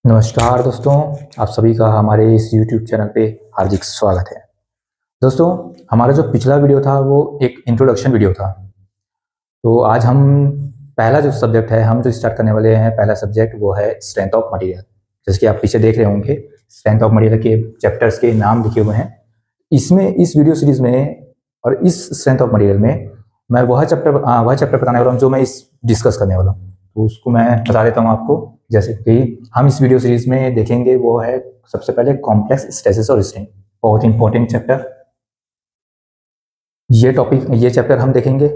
नमस्कार दोस्तों, आप सभी का हमारे इस YouTube चैनल पे हार्दिक स्वागत है। दोस्तों, हमारा जो पिछला वीडियो था वो एक इंट्रोडक्शन वीडियो था। तो आज हम पहला जो सब्जेक्ट है, हम जो स्टार्ट करने वाले हैं, पहला सब्जेक्ट वो है स्ट्रेंथ ऑफ मटेरियल। जैसे कि आप पीछे देख रहे होंगे, स्ट्रेंथ ऑफ मटेरियल के चैप्टर्स के नाम लिखे हुए हैं। इसमें इस वीडियो सीरीज में और इस स्ट्रेंथ ऑफ मटेरियल में मैं वह चैप्टर बताने वाला हूँ जो मैं इस डिस्कस करने वाला हूँ। तो उसको मैं बता देता हूँ आपको। जैसे कि हम इस वीडियो सीरीज में देखेंगे वो है सबसे पहले कॉम्प्लेक्स स्ट्रेसेस और स्ट्रेन, बहुत इंपॉर्टेंट चैप्टर। ये चैप्टर हम देखेंगे।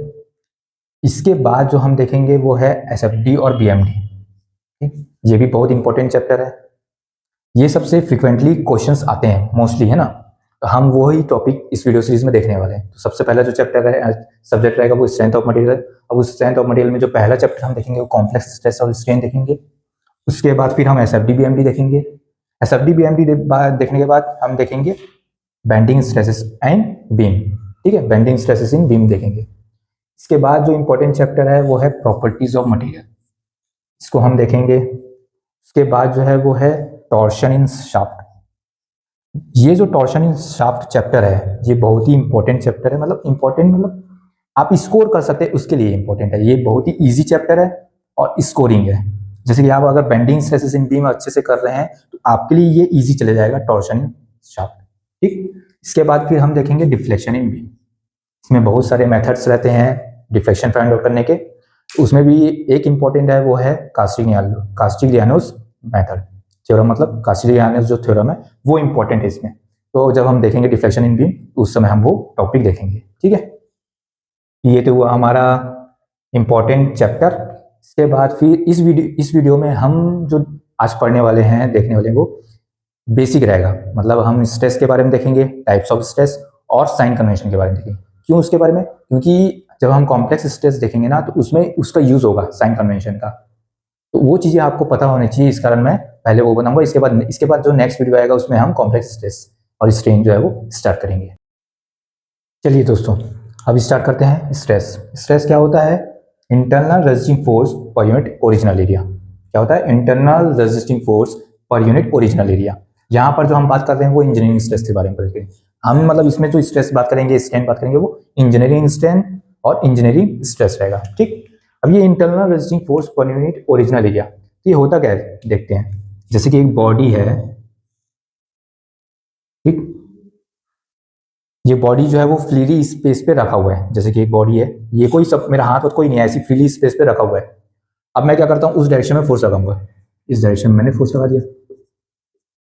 इसके बाद जो हम देखेंगे वो है एसएफडी और बीएमडी। ये भी बहुत इंपॉर्टेंट चैप्टर है। ये सबसे फ्रिक्वेंटली क्वेश्चंस आते हैं मोस्टली, है ना। तो हम वही टॉपिक इस वीडियो सीरीज में देखने वाले हैं। तो सबसे पहला जो चैप्टर है, सब्जेक्ट रहेगा वो स्ट्रेंथ ऑफ मटेरियल। अब उस स्ट्रेंथ ऑफ मटेरियल में जो पहला चैप्टर हम देखेंगे वो कॉम्प्लेक्स स्ट्रेस और स्ट्रेन देखेंगे। उसके बाद फिर हम एसएफडी बीएमडी देखेंगे। एसएफडी बीएमडी देखने के बाद हम देखेंगे बेंडिंग स्ट्रेसेस एंड बीम। ठीक है, बेंडिंग स्ट्रेसेस इन बीम देखेंगे। इसके बाद जो इंपॉर्टेंट चैप्टर है वो है प्रॉपर्टीज ऑफ मटेरियल, इसको हम देखेंगे। उसके बाद जो है वो है टॉर्शन इन शाफ्ट। ये जो टॉर्शन इन शाफ्ट चैप्टर है ये बहुत ही इंपॉर्टेंट चैप्टर है। मतलब इंपॉर्टेंट मतलब आप स्कोर कर सकते हैं उसके लिए इंपॉर्टेंट है। ये बहुत ही इजी चैप्टर है और स्कोरिंग है। जैसे कि आप अगर बेंडिंग स्ट्रेसेस इन बीम अच्छे से कर रहे हैं तो आपके लिए ये इजी चले जाएगा टॉर्शन इन शाफ्ट। ठीक, इसके बाद फिर हम देखेंगे डिफ्लेक्शन इन बीम। इसमें बहुत सारे मेथड्स रहते हैं डिफ्लेक्शन फाइंड आउट करने के। उसमें भी एक इंपॉर्टेंट है वो है कास्टिग्लियानोस मेथड थ्योरम। मतलब कास्टिग्लियानोस जो थ्योरम है वो इंपॉर्टेंट है इसमें। तो जब हम देखेंगे डिफ्लेक्शन इन बीम उस समय हम वो टॉपिक देखेंगे। ठीक है, ये तो हुआ हमारा इंपॉर्टेंट चैप्टर। इसके बाद फिर इस वीडियो में हम जो आज पढ़ने वाले हैं, देखने वाले हैं, वो बेसिक रहेगा। मतलब हम स्ट्रेस के बारे में देखेंगे, टाइप्स ऑफ स्ट्रेस, और साइन कन्वेंशन के बारे में देखेंगे। क्यों उसके बारे में? क्योंकि जब हम कॉम्प्लेक्स स्ट्रेस देखेंगे ना तो उसमें उसका यूज होगा साइन कन्वेंशन का। तो वो चीजें आपको पता होनी चाहिए, इस कारण मैं पहले वो बनाऊंगा। इसके बाद जो नेक्स्ट वीडियो आएगा उसमें हम कॉम्प्लेक्स स्ट्रेस और स्ट्रेन जो है वो स्टार्ट करेंगे। चलिए दोस्तों, अब स्टार्ट करते हैं। स्ट्रेस स्ट्रेस क्या होता है? Internal resisting force per unit original area. क्या होता है? Internal resisting force per unit original area. यहाँ पर जो हम बात करते हैं वो इंजीनियरिंग स्ट्रेस के बारे में करेंगे हम। मतलब इसमें जो स्ट्रेस बात करेंगे, स्ट्रेन बात करेंगे, वो इंजीनियरिंग स्ट्रेन और इंजीनियरिंग स्ट्रेस रहेगा। ठीक, अब ये internal resisting force per unit original area, ये होता क्या है देखते हैं। जैसे कि एक बॉडी है, ठीक, ये बॉडी जो है वो फ्रीली स्पेस पे रखा हुआ है। जैसे कि एक बॉडी है, ये कोई सब मेरा हाथ और कोई नहीं है, ऐसी फ्रीली स्पेस पे रखा हुआ है। अब मैं क्या करता हूँ, उस डायरेक्शन में फोर्स लगाऊंगा। इस डायरेक्शन में मैंने फोर्स लगा दिया।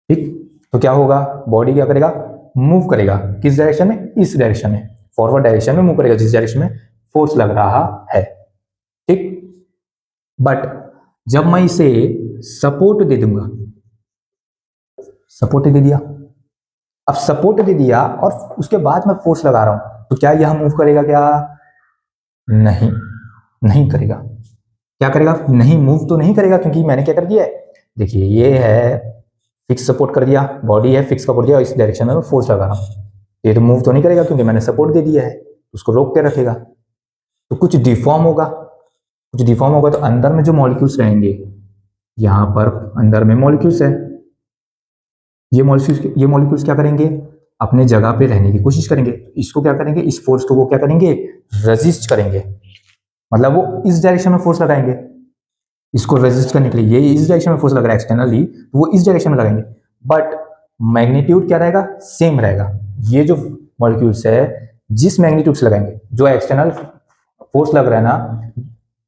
ठीक, तो क्या होगा? बॉडी क्या करेगा? मूव करेगा। किस डायरेक्शन में? इस डायरेक्शन में, फॉरवर्ड डायरेक्शन में मूव करेगा, जिस डायरेक्शन में फोर्स लग रहा है। ठीक, बट जब मैं इसे सपोर्ट दे दूंगा, सपोर्ट दे दिया, अब सपोर्ट दे दिया और उसके बाद मैं फोर्स लगा रहा हूं, तो क्या यह मूव करेगा? क्या नहीं, नहीं करेगा। क्या करेगा? नहीं, मूव तो नहीं करेगा, क्योंकि मैंने क्या कर दिया है, देखिए ये है फिक्स सपोर्ट कर दिया, बॉडी है फिक्स सपोर्ट दिया, इस डायरेक्शन में मैं फोर्स लगा रहा हूं। ये तो मूव तो नहीं करेगा क्योंकि मैंने सपोर्ट दे दिया है, उसको रोक के रखेगा। तो कुछ डिफॉर्म होगा, कुछ डिफॉर्म होगा। तो अंदर में जो मॉलिक्यूल्स रहेंगे, यहां पर अंदर में मॉलिक्यूल्स है, ये मॉलिक्यूल्स क्या करेंगे? अपने जगह पे रहने की कोशिश करेंगे। इसको क्या करेंगे? इस फोर्स को वो क्या करेंगे? रेजिस्ट करेंगे। मतलब वो इस डायरेक्शन में फोर्स लगाएंगे इसको रेजिस्ट करने के लिए। ये इस डायरेक्शन में फोर्स लग रहा है एक्सटर्नली, तो वो इस डायरेक्शन में लगाएंगे। बट मैग्नीट्यूड क्या रहेगा? सेम रहेगा। ये जो मॉलिक्यूल्स है, जिस मैग्नीट्यूड से लगाएंगे, जो एक्सटर्नल फोर्स लग रहा है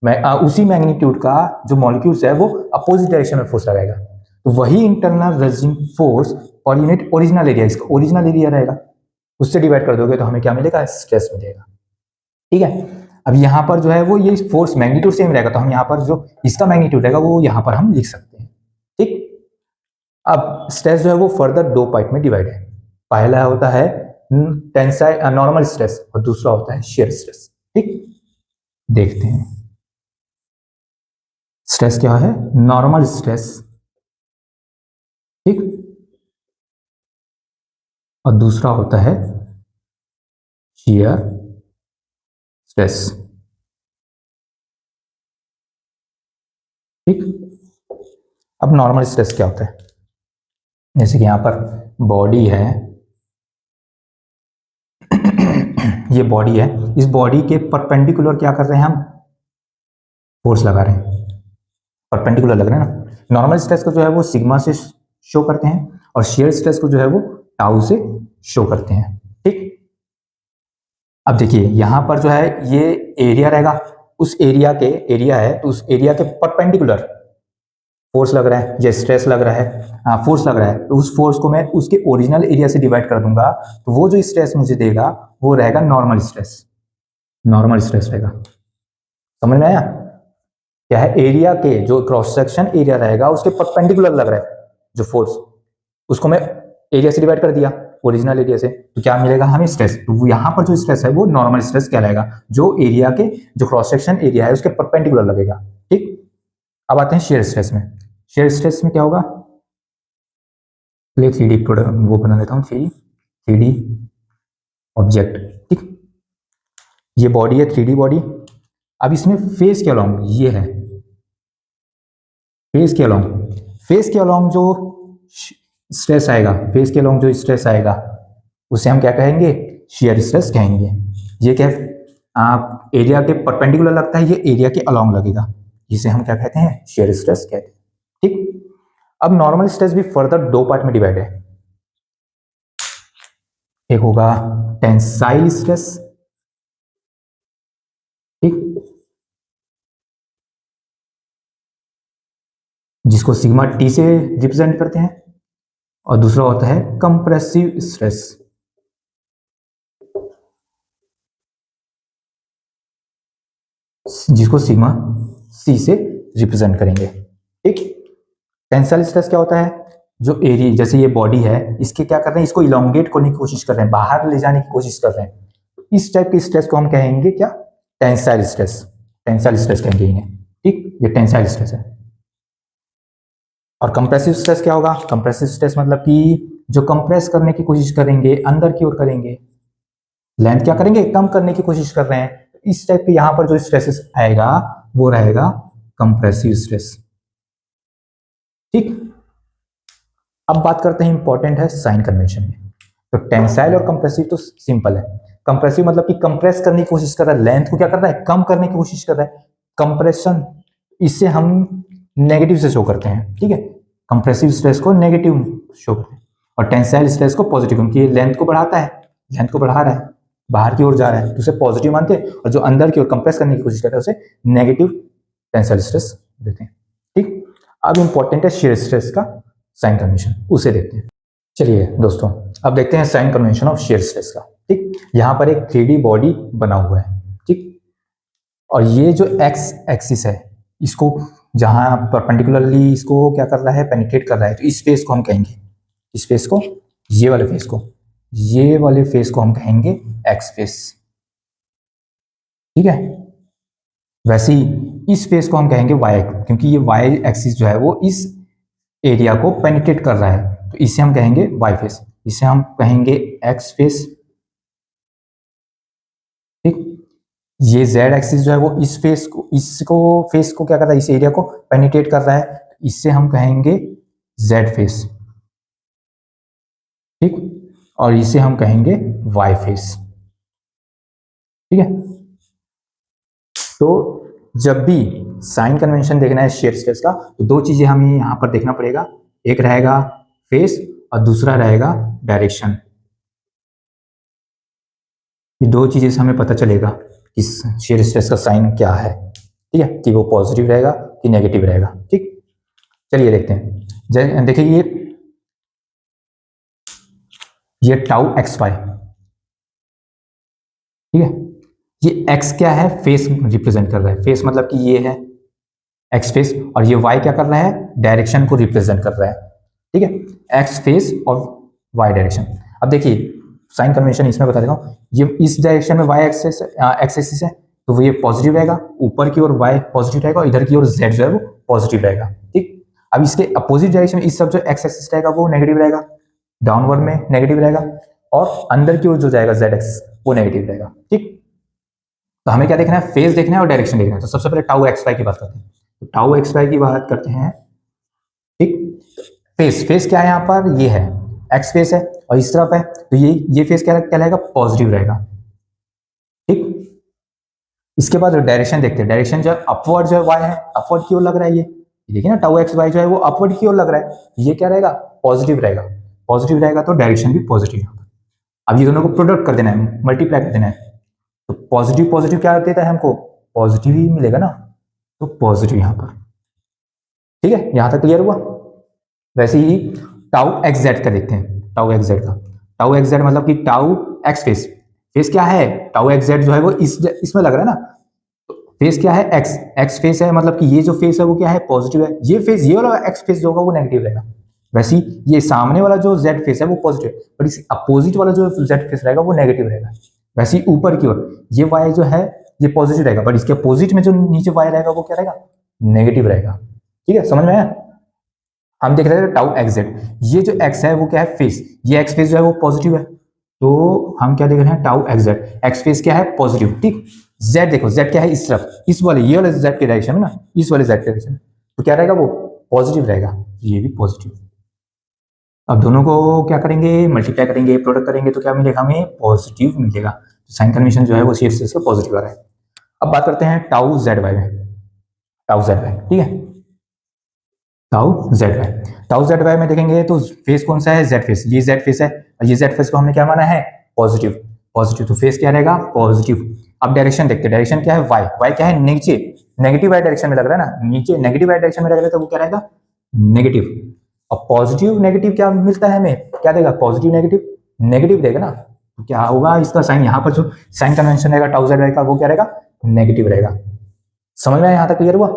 ना, उसी मैग्नीट्यूड का जो मॉलिक्यूल्स है वो अपोजिट डायरेक्शन में फोर्स लगाएगा। तो वही internal resisting force per unit original area, इसका ओरिजिनल एरिया रहेगा। उससे डिवाइड कर दोगे तो हमें क्या मिलेगा? स्ट्रेस मिलेगा। ठीक है, अब यहाँ पर जो है वो ये फोर्स मैग्नीट्यूड सेम रहेगा, तो हम यहाँ पर जो इसका मैग्नीट्यूड रहेगा वो यहाँ पर हम लिख सकते हैं। ठीक, अब स्ट्रेस जो है वो फर्दर दो पार्ट में डिवाइड है। पहला होता है टेंसाइल नॉर्मल स्ट्रेस और दूसरा होता है शियर स्ट्रेस। ठीक, देखते हैं स्ट्रेस क्या है। नॉर्मल स्ट्रेस, ठीक, और दूसरा होता है शियर स्ट्रेस। ठीक, अब नॉर्मल स्ट्रेस क्या होता है, जैसे कि यहाँ पर बॉडी है, ये बॉडी है, इस बॉडी के परपेंडिकुलर क्या कर रहे हैं हम, फोर्स लगा रहे हैं, परपेंडिकुलर लग रहे हैं ना। नॉर्मल स्ट्रेस को जो है वो सिग्मा से शो करते हैं और शेयर स्ट्रेस को जो है वो टाउ से शो करते हैं, ठीक। अब देखिए यहाँ पर जो है ये एरिया रहेगा, उस एरिया के, एरिया है तो उस एरिया के परपेंडिकुलर फोर्स लग रहा है या स्ट्रेस लग रहा है, हाँ फोर्स लग रहा है, तो उस फोर्स को मैं उसके ओरिजिनल एरिया से डिवाइड कर दूंगा, तो वो जो स्ट्रेस मुझे देगा वो रहेगा नॉर्मल स्ट्रेस, नॉर्मल स्ट्रेस रहेगा। समझ में आया, क्या है, एरिया के जो क्रॉस सेक्शन एरिया रहेगा उसके परपेंडिकुलर लग रहा है जो फोर्स, उसको मैं एरिया से डिवाइड कर दिया ओरिजिनल एरिया से, तो क्या मिलेगा हमें स्ट्रेस, तो यहाँ पर जो स्ट्रेस है वो नॉर्मल स्ट्रेस कहलाएगा, जो एरिया के जो क्रॉस सेक्शन एरिया है उसके परपेंडिकुलर लगेगा, ठीक। अब आते हैं शेयर स्ट्रेस में। शेयर स्ट्रेस में क्या होगा, थ्री डी वो बना लेता हूँ, थ्री डी ऑब्जेक्ट, ठीक। ये बॉडी है, थ्री डी बॉडी। अब इसमें फेस के अलोंग ये है, फेस के अलोंग जो स्ट्रेस आएगा, फेस के अलोंग जो स्ट्रेस आएगा उसे हम क्या कहेंगे, शेयर स्ट्रेस कहेंगे। ये क्या है, आप एरिया के परपेंडिकुलर लगता है, ये एरिया के अलोंग लगेगा, जिसे हम क्या कहते हैं, शेयर स्ट्रेस कहते हैं, ठीक। अब नॉर्मल स्ट्रेस भी फर्दर दो पार्ट में डिवाइड है, एक होगा टेंसाइल स्ट्रेस, ठीक, जिसको सिग्मा टी से रिप्रेजेंट करते हैं, और दूसरा होता है कंप्रेसिव स्ट्रेस, जिसको सिग्मा सी से रिप्रेजेंट करेंगे, ठीक। टेंसाइल स्ट्रेस क्या होता है, जो एरिया, जैसे ये बॉडी है, इसके क्या कर रहे हैं, इसको इलोंगेट करने की कोशिश कर रहे हैं, बाहर ले जाने की कोशिश कर रहे हैं, इस टाइप के स्ट्रेस को हम कहेंगे क्या, टेंसाइल स्ट्रेस, टेंसाइल स्ट्रेस कहेंगे इन्हें, ठीक, ये टेंसाइल स्ट्रेस है। और कंप्रेसिव स्ट्रेस क्या होगा, कंप्रेसिव स्ट्रेस मतलब कि जो कंप्रेस करने की कोशिश करेंगे, अंदर की ओर करेंगे, लेंथ क्या करेंगे, कम करने की कोशिश कर रहे हैं, इस टाइप के यहां पर जो स्ट्रेसेस आएगा वो रहेगा कंप्रेसिव स्ट्रेस, ठीक। अब बात करते हैं, इंपॉर्टेंट है साइन कन्वेंशन में। तो टेंसाइल और कंप्रेसिव तो सिंपल है, कंप्रेसिव मतलब कि कंप्रेस करने की कोशिश कर रहा है, लेंथ को क्या कर रहा है, कम करने की कोशिश कर रहा है, कंप्रेशन, इससे हम नेगेटिव से शो करते हैं, ठीक है, कंप्रेसिव स्ट्रेस को नेगेटिव शो करते हैं, और टेंसाइल स्ट्रेस को पॉजिटिव, क्योंकि लेंथ को बढ़ाता है, लेंथ को बढ़ा रहा है, बाहर की ओर जा रहा है, तो उसे पॉजिटिव मानते हैं, और जो अंदर की ओर कंप्रेस करने की कोशिश करता है उसे नेगेटिव टेंसाइल स्ट्रेस देते हैं, ठीक। अब इंपॉर्टेंट है शेयर स्ट्रेस का साइन कन्वेंशन, उसे देखते हैं। चलिए दोस्तों, अब देखते हैं sign convention of shear stress का, ठीक। यहाँ पर एक 3D बॉडी बना हुआ है, ठीक, और ये जो एक्स एक्सिस है, इसको जहां परपेंडिकुलरली इसको क्या कर रहा है, पेनिट्रेट कर रहा है, तो इस फेस को हम कहेंगे, इस फेस को, ये वाले फेस को, ये वाले फेस को हम कहेंगे एक्स फेस, ठीक है। वैसे ही इस फेस को हम कहेंगे वाई, क्योंकि ये वाई एक्सिस जो है वो इस एरिया को पेनिट्रेट कर रहा है, तो इसे हम कहेंगे वाई फेस, इसे हम कहेंगे एक्स फेस, ठीक। ये जेड एक्सिस जो है वो इस फेस को, इसको फेस को क्या कर रहा है, इस एरिया को पेनिट्रेट कर रहा है, इससे हम कहेंगे जेड फेस, ठीक, और इसे हम कहेंगे वाई फेस, ठीक है। तो जब भी साइन कन्वेंशन देखना है शेयर स्ट्रेस का, तो दो चीजें हमें यहां पर देखना पड़ेगा, एक रहेगा फेस और दूसरा रहेगा डायरेक्शन, ये दो चीजें से हमें पता चलेगा कि शेयर स्ट्रेस का साइन क्या है, ठीक है, कि वो पॉजिटिव रहेगा कि नेगेटिव रहेगा, ठीक। चलिए देखते हैं, देखिए ये टाउ एक्स वाई, ठीक है, ये एक्स क्या है, फेस रिप्रेजेंट कर रहा है, फेस मतलब कि ये है एक्स फेस, और ये वाई क्या कर रहा है, डायरेक्शन को रिप्रेजेंट कर रहा है, ठीक है, एक्स फेस और वाई डायरेक्शन। अब देखिए साइन कन्वेंशन इसमें बता देता हूँ, ये इस डायरेक्शन में वाई एक्सेस एक्स एक्सिस है, तो ये पॉजिटिव रहेगा, ऊपर की ओर वाई पॉजिटिव रहेगा, और इधर की ओर जेड जो है वो पॉजिटिव रहेगा, ठीक। अब इसके अपोजिट डायरेक्शन में इस सब जो एक्स एक्सिस रहेगा वो नेगेटिव रहेगा, डाउनवर्ड में नेगेटिव रहेगा, और अंदर की ओर जो जाएगा जेड एक्सिस वो नेगेटिव रहेगा, ठीक। तो हमें क्या देखना है, फेस देखना है और डायरेक्शन देखना है। तो सबसे पहले टाउ एक्स वाई की बात करते हैं, तो टाउ एक्स वाई की बात करते हैं, फेस क्या है यहाँ पर, ये है एक्स फेस है और इस तरफ है, तो ये फेस क्या कहलाएगा, पॉजिटिव रहेगा। ठीक, इसके बाद डायरेक्शन देखते हैं, डायरेक्शन जो है अपवर्ड जो है वाई है, अपवर्ड की ओर लग रहा है ये देखिए ना, टाउ एक्स वाई जो है वो अपवर्ड की ओर लग रहा है, ये क्या रहेगा, पॉजिटिव रहेगा। पॉजिटिव रहेगा तो डायरेक्शन भी पॉजिटिव। अब ये दोनों को प्रोडक्ट कर देना है, मल्टीप्लाई कर देना है, तो पॉजिटिव पॉजिटिव क्या देता है हमको, पॉजिटिव ही मिलेगा ना, तो पॉजिटिव यहां पर। ठीक है, यहां तक क्लियर हुआ। वैसे ही टाउ एक्स जेड का देखते हैं, टाउ एक्स जेड का, टाउ एक्स जेड मतलब कि टाउ एक्स फेस, फेस क्या है, टाउ एक्स जेड जो है वो इसमें लग रहा है ना, तो फेस क्या है, एक्स एक्स फेस है, मतलब कि ये जो फेस है वो क्या है, पॉजिटिव है, ये फेस, ये वाला एक्स फेस जो होगा वो नेगेटिव रहेगा। वैसे ही ये सामने वाला जो जेड फेस है वो पॉजिटिव, पर इस अपोजिट वाला जो जेड फेस रहेगा वो नेगेटिव रहेगा। वैसे ही ऊपर की ओर ये वाई जो है ये पॉजिटिव रहेगा, बट इसके अपोजिट में जो नीचे वाई रहेगा वो क्या रहेगा, नेगेटिव रहेगा। ठीक है, समझ में आया। हम देख रहे थे टाउ एक्स जेड, ये जो एक्स है वो क्या है, फेस, ये एक्स फेस जो है वो पॉजिटिव है, तो हम क्या देख रहे हैं, tau x Z, x face क्या है, पॉजिटिव। ठीक, जेड देखो, जेड क्या है, इस तरफ, इस वाले, ये वाले जेड के डायरेक्शन में ना, इस वाले जेड के डायरेक्शन में, तो क्या रहेगा वो पॉजिटिव रहेगा, ये भी पॉजिटिव। अब दोनों को क्या करेंगे, मल्टीप्लाई करेंगे, प्रोडक्ट करेंगे, तो क्या मिलेगा हमें, पॉजिटिव मिलेगा। तो साइन कन्वेंशन जो है वो शेप से इसका पॉजिटिव आ रहा है। अब बात करते हैं टाउ जेड वाई में, टाउ जेड वाई, ठीक है, tau Z Y, tau Z Y में देखेंगे तो फेस कौन सा है, जेड फेस, ये जेड फेस है, और ये जेड फेस को हमने क्या माना है, पॉजिटिव, पॉजिटिव, तो फेस क्या रहेगा, पॉजिटिव। अब डायरेक्शन देखते हैं, डायरेक्शन क्या है, वाई, वाई क्या है, नीचे, नेगेटिव वाई डायरेक्शन में लग रहा है ना, नीचे नेगेटिव वाई डायरेक्शन में लग रहा है, तो वो क्या रहेगा, नेगेटिव। और पॉजिटिव नेगेटिव क्या मिलता है हमें, क्या देगा, पॉजिटिव नेगेटिव, नेगेटिव देगा ना, तो क्या होगा इसका साइन, यहाँ पर जो साइन कन्वेंशन रहेगा टाउ जेड वाई का वो क्या रहेगा, नेगेटिव रहेगा। समझ में आया, यहाँ तक क्लियर हुआ।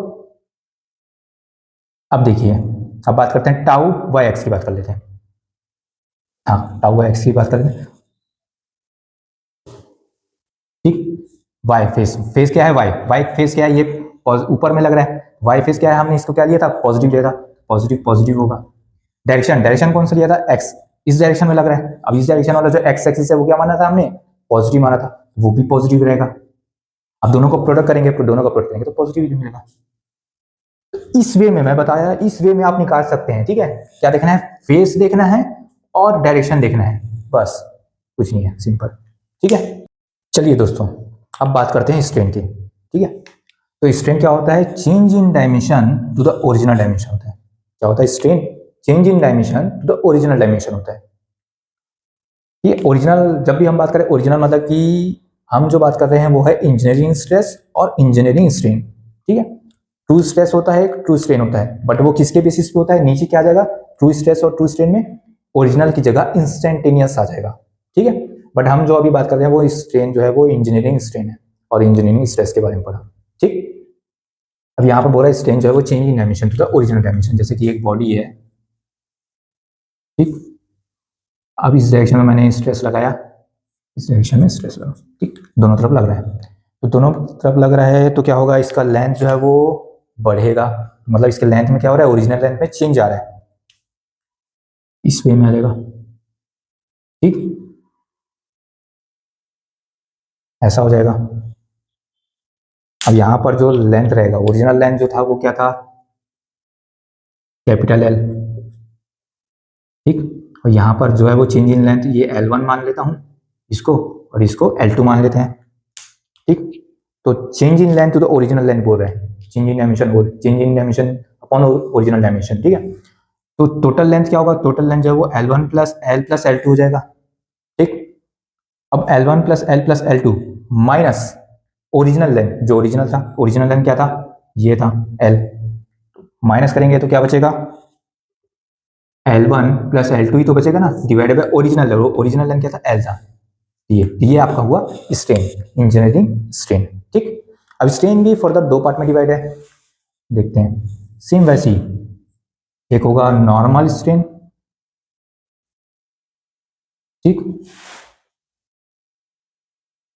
अब देखिए, अब बात करते हैं टाउ वाई एक्स की बात कर लेते हैं। हाँ, टाउ वाई एक्स की बात कर लेते हैं। ठीक, वाई फेस, फेस क्या है, वाई, वाई फेस क्या है, ये ऊपर में लग रहा है, वाई फेस क्या है, हमने इसको क्या लिया था, पॉजिटिव लिया था, पॉजिटिव पॉजिटिव होगा। डायरेक्शन, डायरेक्शन कौन सा लिया था, एक्स, इस डायरेक्शन में लग रहा है, अब इस डायरेक्शन वाला जो एक्स एक्सिस है वो क्या माना था हमने, पॉजिटिव माना था, वो भी पॉजिटिव रहेगा। अब दोनों को प्रोडक्ट करेंगे, दोनों का प्रोडक्ट करेंगे तो पॉजिटिव मिलेगा। इस वे में मैं बताया, इस वे में आप निकाल सकते हैं। ठीक है, क्या देखना है, फेस देखना है और डायरेक्शन देखना है, बस, कुछ नहीं है, सिंपल। ठीक है, चलिए दोस्तों, अब बात करते हैं स्ट्रेन की। ठीक है, तो स्ट्रेन क्या होता है, change in dimension to the original dimension होता है। क्या होता है strain, change in dimension to the original dimension होता है। ये ओरिजिनल, जब भी हम बात करें ओरिजिनल, मतलब कि हम जो बात कर रहे हैं वो है इंजीनियरिंग स्ट्रेस और इंजीनियरिंग स्ट्रेन। ठीक है, ट्रू स्ट्रेस होता है, ट्रू स्ट्रेन होता है, बट वो किसके बेसिस पे होता है, नीचे क्या आ जाएगा, ट्रू स्ट्रेस और ट्रू स्ट्रेन में ओरिजिनल की जगह इंस्टेंटेनियस आ जाएगा। ठीक है, बट हम जो अभी बात कर रहे हैं वो स्ट्रेन जो है वो इंजीनियरिंग स्ट्रेन है और इंजीनियरिंग स्ट्रेस के बारे में पढ़ा। ठीक, अब यहाँ पर बोला स्ट्रेन जो है वो change in dimension to the original dimension, जैसे कि एक बॉडी है, ठीक, अब इस डायरेक्शन में मैंने स्ट्रेस लगाया, इस डायरेक्शन में स्ट्रेस लगा, ठीक, दोनों तरफ लग रहा है, तो दोनों तरफ लग रहा है तो क्या होगा, इसका लेंथ जो है वो बढ़ेगा, मतलब इसके लेंथ में क्या हो रहा है, ओरिजिनल लेंथ में चेंज आ रहा है, इस वे में आ जाएगा। ठीक, ऐसा हो जाएगा। अब यहां पर जो लेंथ रहेगा, ओरिजिनल लेंथ जो था वो क्या था, कैपिटल एल। ठीक, और यहां पर जो है वो चेंज इन लेंथ, ये L1 मान लेता हूं इसको, और इसको L2 मान लेते हैं। ठीक, तो change in length to the original length बोल रहे हैं, change in dimension, change in dimension upon original dimension. ठीक है, तो टोटल लेंथ क्या होगा, टोटल लेंथ जो है वो L1 plus L plus L2 हो जाएगा। ठीक, अब L1 plus L plus L2 minus original length, जो ओरिजिनल था, ओरिजिनल लेंथ क्या था, ये था L, माइनस करेंगे तो क्या बचेगा, L1 प्लस L2 ही तो बचेगा ना, divided by original length, original length क्या था, L था। ये आपका हुआ स्ट्रेन, इंजीनियरिंग स्ट्रेन। ठीक, अब स्ट्रेन भी फर्दर दो पार्ट में डिवाइड है, देखते हैं। सेम वैसी, एक होगा नॉर्मल स्ट्रेन, ठीक,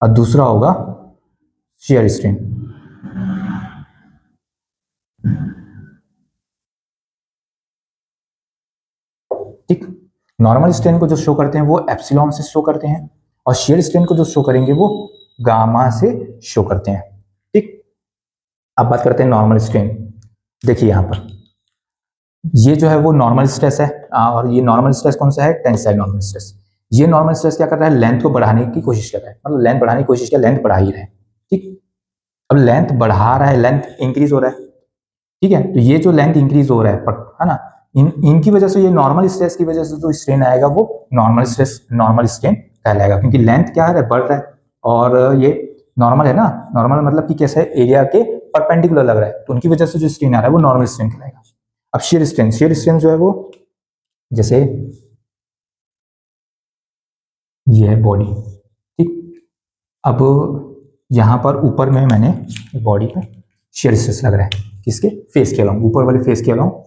और दूसरा होगा शेयर स्ट्रेन। ठीक, नॉर्मल स्ट्रेन को जो शो करते हैं वो एप्सिलॉन से शो करते हैं, और शेयर स्ट्रेन को जो शो करेंगे वो गामा से शो करते हैं। ठीक, अब बात करते हैं नॉर्मल स्ट्रेन। देखिए यहां पर ये जो है वो नॉर्मल स्ट्रेस है, और ये नॉर्मल स्ट्रेस कौन सा है, टेंसाइल नॉर्मल स्ट्रेस। ये नॉर्मल स्ट्रेस क्या कर रहा है, लेंथ को बढ़ाने की कोशिश कर रहा है, मतलब लेंथ बढ़ाने की कोशिश किया, लेंथ बढ़ा ही रहा है। ठीक, अब लेंथ बढ़ा रहा है, लेंथ इंक्रीज हो रहा है। ठीक है, तो ये जो लेंथ इंक्रीज हो रहा है ना, इनकी वजह से, ये नॉर्मल स्ट्रेस की वजह से जो स्ट्रेन आएगा वो नॉर्मल स्ट्रेस, नॉर्मल स्ट्रेन कहलाएगा, क्योंकि लेंथ क्या है, बढ़ रहा है, और ये नॉर्मल है ना। नॉर्मल मतलब कि कैसा है, एरिया के परपेंडिकुलर लग रहा है, तो उनकी वजह से जो स्ट्रेन आ रहा है वो नॉर्मल स्ट्रेन कहलाएगा। अब शेयर स्ट्रेन, शेयर स्ट्रेन जो है वो, जैसे ये है बॉडी। ठीक, अब यहां पर ऊपर में मैंने बॉडी पे शेयर स्ट्रेस लग रहा है, किसके, फेस के अलाउंग, ऊपर वाले फेस के अलाउंग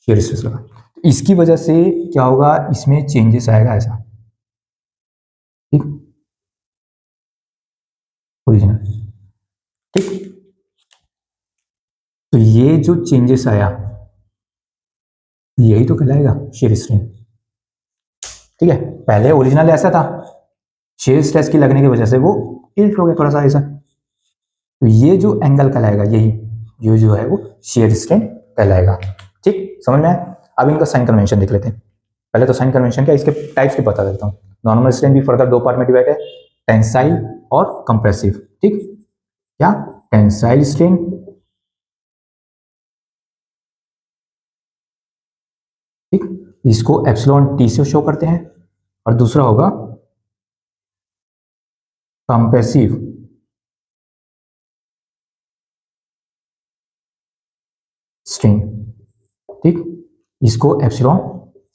शेयर स्ट्रेस लगा, तो इसकी वजह से क्या होगा, इसमें चेंजेस आएगा ऐसा। ठीक, ओरिजिनल। ठीक, तो ये जो चेंजेस आया, यही तो कहलाएगा शेयर स्ट्रेन। ठीक है, पहले ओरिजिनल ऐसा था, शेयर स्ट्रेस की लगने की वजह से वो टिल्ट हो गया थोड़ा सा ऐसा, तो ये जो एंगल कहलाएगा, यही ये जो है वो शेयर स्ट्रेन कहलाएगा। ठीक, समझ में आया। अब इनका साइन कन्वेंशन देख लेते हैं। पहले तो साइन कन्वेंशन क्या, इसके टाइप्स की बता देता हूँ। नॉर्मल स्ट्रेन भी फर्दर दो पार्ट में डिवाइड है, टेंसाइल और कंप्रेसिव। ठीक, क्या, टेंसाइल स्ट्रेन, ठीक, इसको एप्सिलॉन टी से शो करते हैं, और दूसरा होगा कंप्रेसिव स्ट्रेन। ठीक, इसको एप्सिलॉन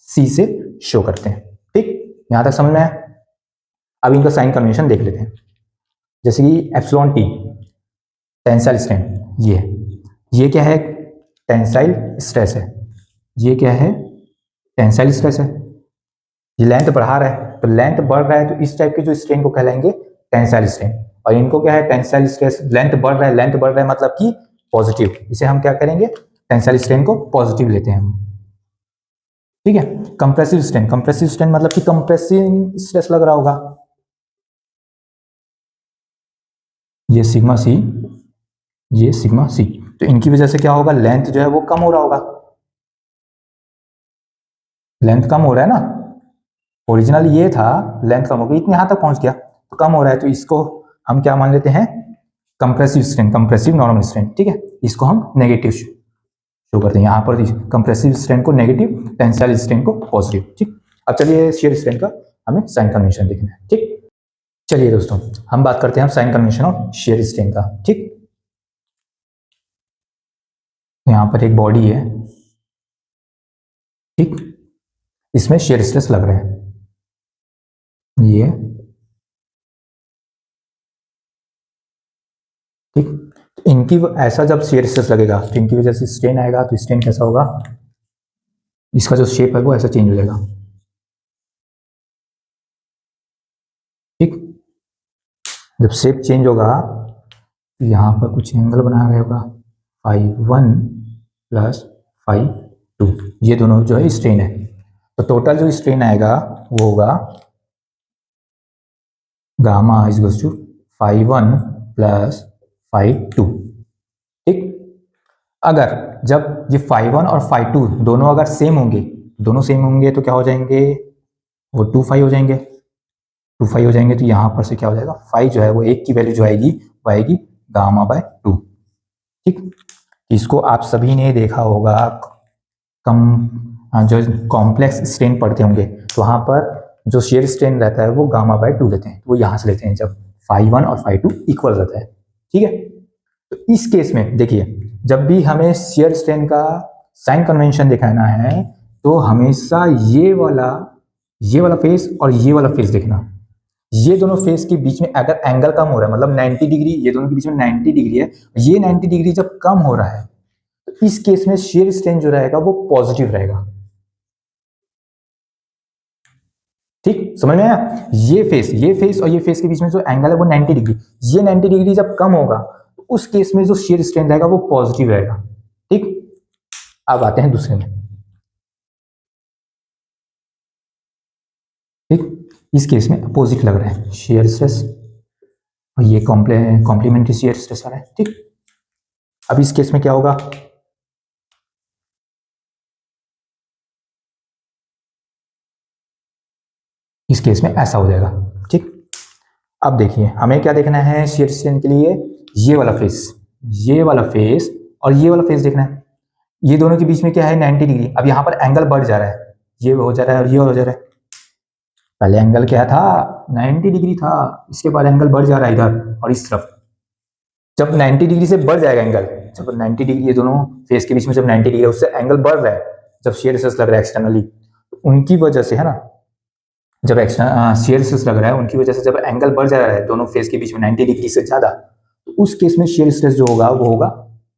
सी से शो करते हैं। ठीक, यहां तक समझ में है। अब इनका साइन कन्वेंशन देख लेते हैं। जैसे कि एप्सिलॉन टी टेंसाइल स्ट्रेन, ये क्या है, टेंसाइल स्ट्रेस है। ये क्या है, टेंसाइल स्ट्रेस है। ये लेंथ बढ़ा रहा है, तो लेंथ बढ़ रहा है, तो इस टाइप के जो स्ट्रेन को कहलाएंगे टेंसाइल स्ट्रेन। और इनको क्या है, टेंसाइल स्ट्रेस, लेंथ बढ़ रहा है, लेंथ बढ़ रहा है मतलब कि पॉजिटिव, इसे हम क्या करेंगे, टेंसाइल स्ट्रेन को पॉजिटिव लेते हैं हम। ठीक है, कंप्रेसिव स्ट्रेन, कंप्रेसिव स्ट्रेन मतलब कि कंप्रेसिव स्ट्रेस लग रहा होगा, ये सिग्मा सी, ये सिग्मा सी, तो इनकी वजह से क्या होगा, लेंथ जो है वो कम हो रहा होगा, लेंथ कम हो रहा है ना। ओरिजिनल ये था, लेंथ कम हो गई, इतने यहां तक पहुंच गया, तो कम हो रहा है, तो इसको हम क्या मान लेते हैं, compressive strain, compressive normal strain. ठीक है, इसको हम नेगेटिव शो करते हैं, यहां पर कंप्रेसिव स्ट्रेन को नेगेटिव, टेंसाइल स्ट्रेन को पॉजिटिव। ठीक, अब चलिए शेयर स्ट्रेन का हमें साइन कन्वेंशन देखना है। ठीक, चलिए दोस्तों, हम बात करते हैं sign convention of shear strain का। ठीक, यहां पर एक बॉडी है, ठीक, इसमें शेयर स्ट्रेस लग रहा है, ये, ठीक, तो इनकी ऐसा जब शेयर स्ट्रेस लगेगा, तो इनकी वजह से स्ट्रेन आएगा, तो स्ट्रेन कैसा होगा, इसका जो शेप है वो ऐसा चेंज हो जाएगा। ठीक, जब शेप चेंज होगा, तो यहां पर कुछ एंगल बनाया गया होगा, φ1 प्लस φ2, ये दोनों जो है स्ट्रेन है, तो टोटल जो स्ट्रेन आएगा वो होगा gamma is equals to φ1 plus φ2। ठीक, अगर जब ये φ1 और φ2 दोनों अगर सेम होंगे, दोनों सेम होंगे तो क्या हो जाएंगे, वो 2 φ हो जाएंगे, 2 φ हो जाएंगे, तो यहां पर से क्या हो जाएगा, फाई जो है वो एक की वैल्यू जो आएगी वो आएगी गामा बाय 2। ठीक, इसको आप सभी ने देखा होगा, कम जो कॉम्प्लेक्स स्ट्रेन पढ़ते होंगे, तो वहां पर जो शेयर स्ट्रेन रहता है वो गामा बाय 2 लेते हैं, तो वो यहां से लेते हैं जब φ1 और φ2 इक्वल रहता है। ठीक है, तो इस केस में देखिए, जब भी हमें शेयर स्ट्रेन का साइन कन्वेंशन दिखाना है, तो हमेशा ये वाला फेस और ये वाला फेस देखना, ये दोनों फेस के बीच में अगर एंगल कम हो रहा है, मतलब 90 डिग्री, ये दोनों के बीच में 90 डिग्री है, ये 90 डिग्री जब कम हो रहा है, तो इस केस में शेयर स्ट्रेन जो रहेगा वो पॉजिटिव रहेगा। ठीक, समझ में आया। ये फेस और ये फेस के बीच में जो एंगल है वो 90 डिग्री, ये 90 डिग्री जब कम होगा, तो उस केस में जो शेयर स्ट्रेन रहेगा वो पॉजिटिव रहेगा। ठीक, अब आते हैं दूसरे में। ठीक, इस केस में अपोजिट लग रहा है शेयर स्ट्रेस, और ये कॉम्प्लीमेंट्री शेयर स्ट्रेस आ रहा है। ठीक, अब इस केस में क्या होगा, इस केस में ऐसा हो जाएगा। ठीक, अब देखिए हमें क्या देखना है शियर स्ट्रेन के लिए, ये वाला फेस और ये वाला फेस देखना है। ये दोनों के बीच में क्या है 90 डिग्री। अब यहाँ पर एंगल बढ़ जा रहा है, ये हो जा रहा है और ये हो जा रहा है। पहले एंगल क्या था 90 डिग्री था, इसके बाद एंगल बढ़ जा रहा है इधर और इस तरफ। जब 90 डिग्री से बढ़ जाएगा एंगल, जब 90 डिग्री ये दोनों फेस के बीच में जब 90 डिग्री है उससे एंगल बढ़ रहा है, जब शियर स्ट्रेस लग रहा है एक्सटर्नली, तो उनकी वजह से है ना, जब शियर स्ट्रेस लग रहा है उनकी वजह से जब एंगल बढ़ जा रहा है दोनों फेस के बीच में 90 डिग्री से ज्यादा, तो उस केस में शियर स्ट्रेस जो होगा वो होगा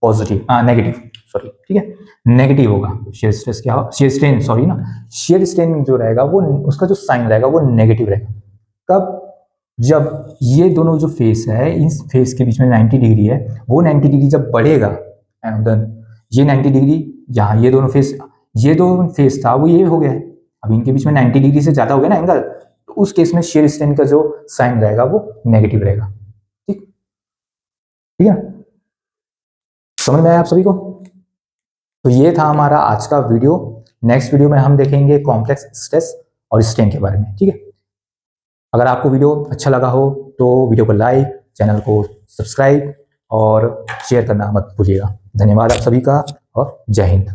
पॉजिटिव, नेगेटिव, सॉरी, ठीक है, नेगेटिव होगा। शियर स्ट्रेस क्या हो, शियर स्ट्रेन, सॉरी ना, शियर स्ट्रेन जो रहेगा वो उसका जो साइन रहेगा वो नेगेटिव रहेगा। कब, जब ये दोनों जो फेस है, इस फेस के बीच में 90 डिग्री है, वो 90 डिग्री जब बढ़ेगा, देन ये 90 डिग्री, यहाँ ये दोनों फेस था वो ये हो गया है, अब इनके बीच में 90 डिग्री से ज्यादा हो गया ना एंगल, तो उस केस में शियर स्ट्रेन का जो साइन रहेगा वो नेगेटिव रहेगा। ठीक, ठीक है, समझ में आया आप सभी को? तो ये था हमारा आज का वीडियो। नेक्स्ट वीडियो में हम देखेंगे कॉम्प्लेक्स स्ट्रेस और स्ट्रेन के बारे में। ठीक है, अगर आपको वीडियो अच्छा लगा हो तो वीडियो को लाइक, चैनल को सब्सक्राइब और शेयर करना मत भूलिएगा। धन्यवाद आप सभी का और जय हिंद।